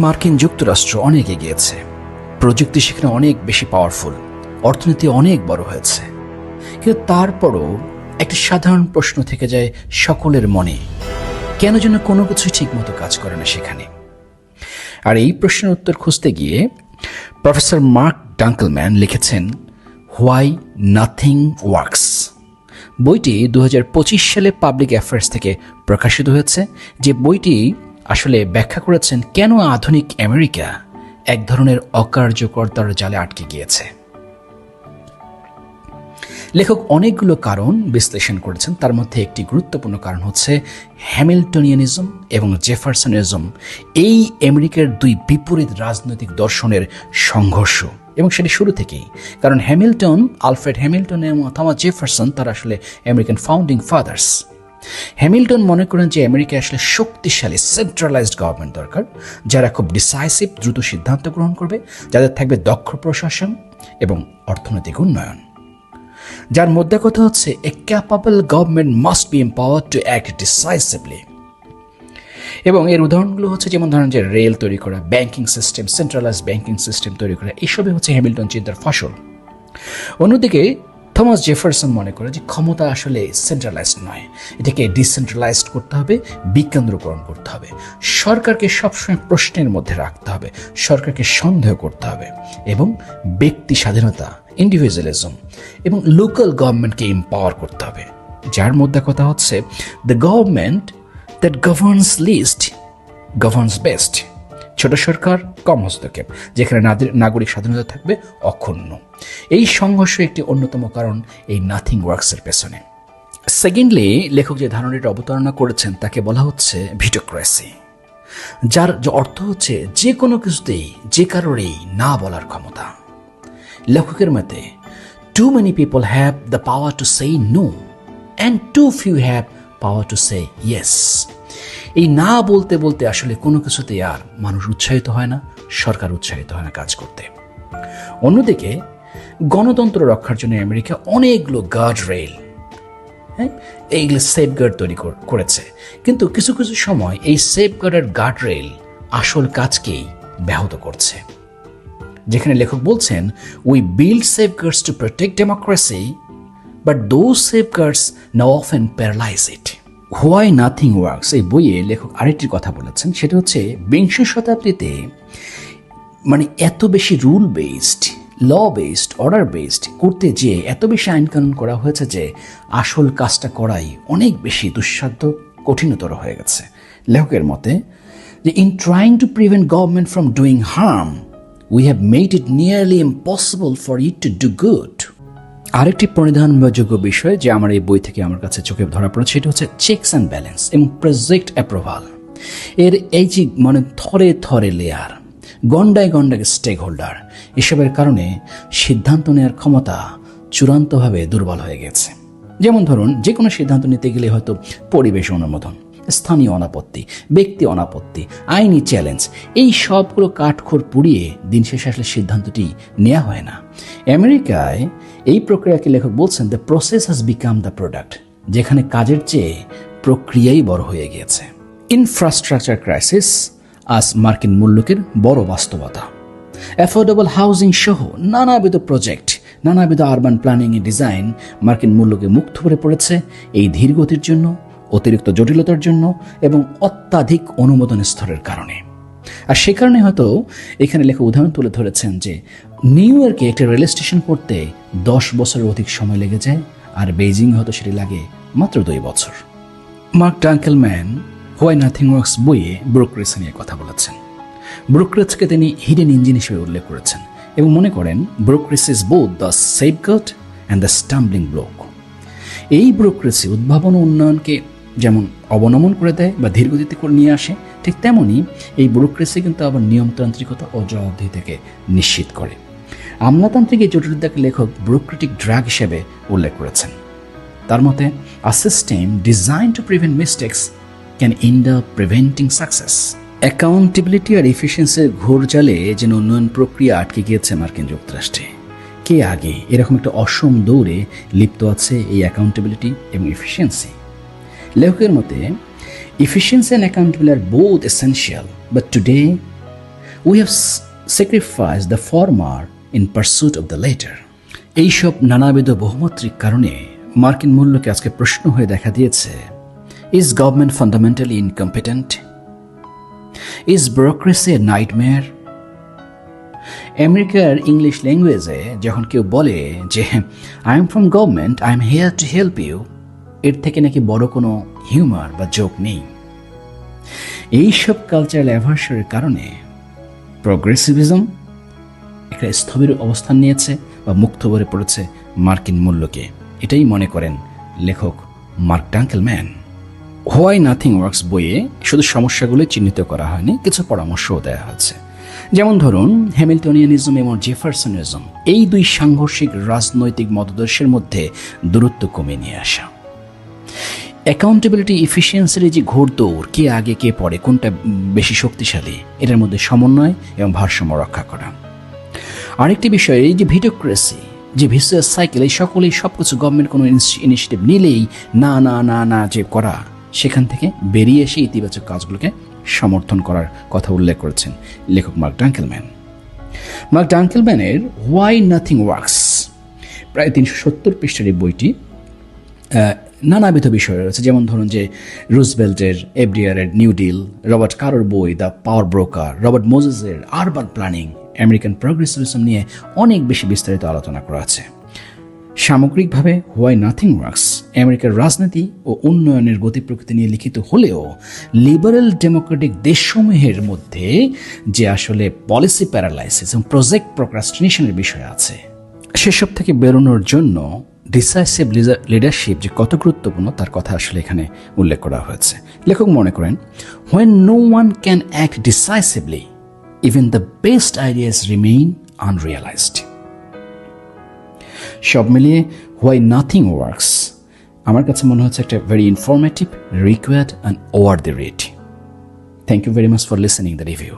মার্কিন যুক্তরাষ্ট্র অনেক এগিয়েছে, প্রযুক্তি সেখানে অনেক বেশি পাওয়ারফুল, অর্থনীতি অনেক বড় হয়েছে, কিন্তু তারপরও একটি সাধারণ প্রশ্ন থেকে যায় সকলের মনে, কেন যেন কোনো কিছু ঠিকমতো কাজ করে না সেখানে। আর এই প্রশ্নের উত্তর খুঁজতে গিয়ে প্রফেসর মার্ক ডাঙ্কেলম্যান লিখেছেন হোয়াই নাথিং ওয়ার্কস। বইটি 2025 সালে পাবলিক অ্যাফেয়ার্স থেকে প্রকাশিত হয়েছে, যে বইটি আসলে ব্যাখ্যা করেছেন কেন আধুনিক আমেরিকা এক ধরনের অকার্যকর্তার জালে আটকে গিয়েছে। লেখক অনেকগুলো কারণ বিশ্লেষণ করেছেন, তার মধ্যে একটি গুরুত্বপূর্ণ কারণ হচ্ছে হ্যামিল্টনিয়ানিজম এবং জেফারসনিজম, এই আমেরিকার দুই বিপরীত রাজনৈতিক দর্শনের সংঘর্ষ, এবং সেটি শুরু থেকেই। কারণ হ্যামিল্টন, আলফ্রেড হ্যামিল্টন এবং থমাস জেফারসন তারা আসলে আমেরিকান ফাউন্ডিং ফাদার্স। হ্যামিল্টন মনে করেন যে আমেরিকায় আসলে শক্তিশালী সেন্ট্রালাইজড গভর্নমেন্ট দরকার, যারা খুব ডিসাইসিভ, দ্রুত সিদ্ধান্ত গ্রহণ করবে, যাদের থাকবে দক্ষ প্রশাসন এবং অর্থনৈতিক উন্নয়ন। যার মধ্যে কথা হচ্ছে a capable government must be empowered to act decisively. এবং এর উদাহরণগুলো হচ্ছে যেমন ধরেন যে রেল তৈরি করা, banking system, centralised banking system তৈরি করা, এসবই হচ্ছে হ্যামিল্টন চিন্তার ফসল। অন্যদিকে থমাস জেফারসন মনে করে যে ক্ষমতা আসলে সেন্ট্রালাইজড নয়, এটাকে ডিসেন্ট্রালাইজড করতে হবে, বিকেন্দ্রীকরণ করতে হবে, সরকারকে সবসময় প্রশ্নের মধ্যে রাখতে হবে, সরকারকে সন্দেহ করতে হবে, এবং ব্যক্তি স্বাধীনতা, ইন্ডিভিজুয়ালিজম এবং লোকাল গভর্নমেন্টকে এম্পাওয়ার করতে হবে। যার মধ্যে কথা হচ্ছে the government that governs least governs best, ছোট সরকার, কম হস্তক্ষেপ, যেখানে নাগরিক স্বাধীনতা থাকবে অক্ষুণ্ণ। এই সংঘর্ষ একটি অন্যতম কারণ এই নাথিং ওয়ার্কসের পেছনে। সেকেন্ডলি, লেখক যে ধারণাটি অবতারণা করেছেন তাকে বলা হচ্ছে ভিটোক্রেসি, যার অর্থ হচ্ছে যে কোনো কিছুতেই যে কারোরই না বলার ক্ষমতা। লেখকের মতে too many people have the power to say no and too few have power to say yes. এই না বলতে বলতে আসলে কোনো কিছুতেই আর মানুষ উৎসাহিত হয় না, সরকার উৎসাহিত হয় না কাজ করতে। অন্যদিকে গণতন্ত্র রক্ষার জন্য আমেরিকা অনেকগুলো গার্ড রেল, এইগুলো সেফগার্ড তৈরি করেছে, কিন্তু কিছু কিছু সময় এই সেফগার্ডের গার্ড রেল আসল কাজকেই ব্যাহত করছে। যেখানে লেখক বলছেন we build সেফগার্ডস to protect democracy but those সেফগার্ডস now often paralyse it. Why nothing works এই বইয়ে লেখক আরেকটি কথা বলেছেন, সেটা হচ্ছে বিংশ শতাব্দীতে মানে এত বেশি রুল বেসড, ল বেসড, অর্ডার বেসড করতে যেয়ে এত বেশি আইনকানুন করা হয়েছে যে আসল কাজটা করাই অনেক বেশি দুঃসাধ্য, কঠিনতর হয়ে গেছে। লেখকের মতে যে in trying to prevent government from doing harm we have made it nearly impossible for it to do good. আরেকটি পরিধানযোগ্য বিষয় যে আমার এই বই থেকে আমার কাছে চোখে ধরা পড়ে, সেটা হচ্ছে চেকস অ্যান্ড ব্যালেন্স এবং প্রজেক্ট অ্যাপ্রুভাল। এর এই যে মানে থরে থরে লেয়ার, গন্ডায় গন্ডায় স্টেক হোল্ডার, এসবের কারণে সিদ্ধান্ত নেওয়ার ক্ষমতা চূড়ান্তভাবে দুর্বল হয়ে গেছে। যেমন ধরুন, যে কোনো সিদ্ধান্ত নিতে গেলে হয়তো পরিবেশ অনুমোদন, স্থানীয় অনাপত্তি, ব্যক্তি অনাপত্তি, আইনি চ্যালেঞ্জ, এই সবগুলো কাঠখড় পুড়িয়ে দিন শেষে আসলে সিদ্ধান্তটি নেওয়া হয় না। আমেরিকায় এই প্রক্রিয়াকে লেখক বলছেন the process has become the product, যেখানে কাজের চেয়ে প্রক্রিয়াই বড় হয়ে গিয়েছে। ইনফ্রাস্ট্রাকচার ক্রাইসিস আজ মার্কিন মূল্যকের বড় বাস্তবতা। অ্যাফোর্ডেবল হাউজিং সহ নানাবিধ প্রজেক্ট, নানাবিধ আরবান প্ল্যানিং এ ডিজাইন মার্কিন মূল্যকে মুগ্ধ করে পড়েছে এই ধীরগতির জন্য, অতিরিক্ত জটিলতার জন্য এবং অত্যাধিক অনুমোদন স্তরের কারণে। আর সে কারণে হয়তো এখানে লেখা উদাহরণ তুলে ধরেছেন যে নিউ ইয়র্কে একটা রেল স্টেশন করতে 10 বছরের অধিক সময় লেগে যায়, আর বেইজিং হয়তো সেটি লাগে মাত্র 2 বছর। মার্ক ডাঙ্কেলম্যান হোয়াই নাথিং ওয়ার্কস বইয়ে ব্রোকারেজ নিয়ে কথা বলেছেন। ব্রোকারেজকে তিনি হিডেন ইঞ্জিন হিসেবে উল্লেখ করেছেন এবং মনে করেন brokerage is both the safeguard and the stumbling block. এই ব্রোকারেজে উদ্ভাবন ও উন্নয়নকে যেমন অবনমন করে দেয় বা ধীরগতিতে করে নিয়ে আসে, ঠিক তেমনই এই ব্যুরোক্রেসি কিন্তু আবার নিয়মতান্ত্রিকতা ও জবাবদিহিতাকে নিশ্চিত করে। আমলাতান্ত্রিক এই জটিলতাকে লেখক ব্যুরোক্রেটিক ড্রাগ হিসেবে উল্লেখ করেছেন। তার মতে a system design to prevent mistakes can end up preventing success. Accountability আর এফিসিয়েন্সির ঘোর জালে যেন উন্নয়ন প্রক্রিয়া আটকে গিয়েছে মার্কিন যুক্তরাষ্ট্রে। কে আগে এরকম একটা অসম দৌড়ে লিপ্ত আছে এই অ্যাকাউন্টেবিলিটি এবং এফিসিয়েন্সি। লেখকের মতে efficiency and accountability are both essential, but today we have sacrifice the former in pursuit of the letter. এইসব নানাবিধ বহুমাত্রিক কারণে মার্কিন মূল্যকে আজকে প্রশ্ন হয়ে দেখা দিয়েছে, is government fundamentally incompetent? Is bureaucracy a nightmare? আমেরিকার ইংলিশ ল্যাঙ্গুয়েজে যখন কেউ বলে যে I am from government, I am here to help you, এর থেকে নাকি বড় কোনো হিউমার বা জোক নেই। এইসব কালচারাল অ্যাভার্সারের কারণে প্রোগ্রেসিভিজম একটা স্থবির অবস্থান নিয়েছে বা মুক্ত ভরে পড়েছে মার্কিন মূল্যকে। এটাই মনে করেন লেখক মার্ক ডাঙ্কেলম্যান। হোয়াই নাথিং ওয়ার্কস বইয়ে শুধু সমস্যাগুলো চিহ্নিত করা হয়নি, কিছু পরামর্শও দেওয়া হয়েছে। যেমন ধরুন, হ্যামিল্টনিয়ানিজম এবং জেফারসনিজম, এই দুই সাংঘর্ষিক রাজনৈতিক মতাদর্শের মধ্যে দূরত্ব কমিয়ে নিয়ে আসা। অ্যাকাউন্টেবিলিটি, ইফিসিয়েন্সির যে ঘোরদৌড়, কে আগে কে পরে, কোনটা বেশি শক্তিশালী, এটার মধ্যে সমন্বয় এবং ভারসাম্য রক্ষা করা। আরেকটি বিষয়, এই যে ভিটোক্রেসি, যে ভিসিয়াস সাইকেল, এই সকলেই সব কিছু গভর্নমেন্ট কোনো ইনিশিয়েটিভ নিলেই না না না না যে করা, সেখান থেকে বেরিয়ে এসে ইতিবাচক কাজগুলোকে সমর্থন করার কথা উল্লেখ করেছেন লেখক মার্ক ডাঙ্কেলম্যান। মার্ক ডাঙ্কেলম্যানের হোয়াই নাথিং ওয়ার্কস, প্রায় 370 পৃষ্ঠার এই বইটি নানাবিধ বিষয় রয়েছে। যেমন ধরুন যে রুজভেল্টের এফডিআরের নিউ ডিল, রবার্ট কারোর বই দ্য পাওয়ার ব্রোকার, রবার্ট মোজেসের আরবান প্ল্যানিং, আমেরিকান প্রোগ্রেসিভিজম নিয়ে অনেক বেশি বিস্তারিত আলোচনা করা আছে। সামগ্রিকভাবে হোয়াই নাথিং ওয়ার্কস আমেরিকার রাজনীতি ও উন্নয়নের গতি প্রকৃতি নিয়ে লিখিত হলেও লিবারেল ডেমোক্রেটিক দেশসমূহের মধ্যে যে আসলে পলিসি প্যারালাইসিস এবং প্রজেক্ট প্রোক্রাস্টিনেশনের বিষয় আছে, সেসব থেকে বেরোনোর জন্য ডিসাইসিভ লিডারশিপ যে কত গুরুত্বপূর্ণ তার কথা আসলে এখানে উল্লেখ করা হয়েছে। লেখক মনে করেন, when no one can act decisively, even the best ideas remain unrealised. সব মিলিয়ে হোয়াই নাথিং ওয়ার্কস আমার কাছে মনে হচ্ছে একটা very informative, required and over the rate. Thank you very much for listening the review.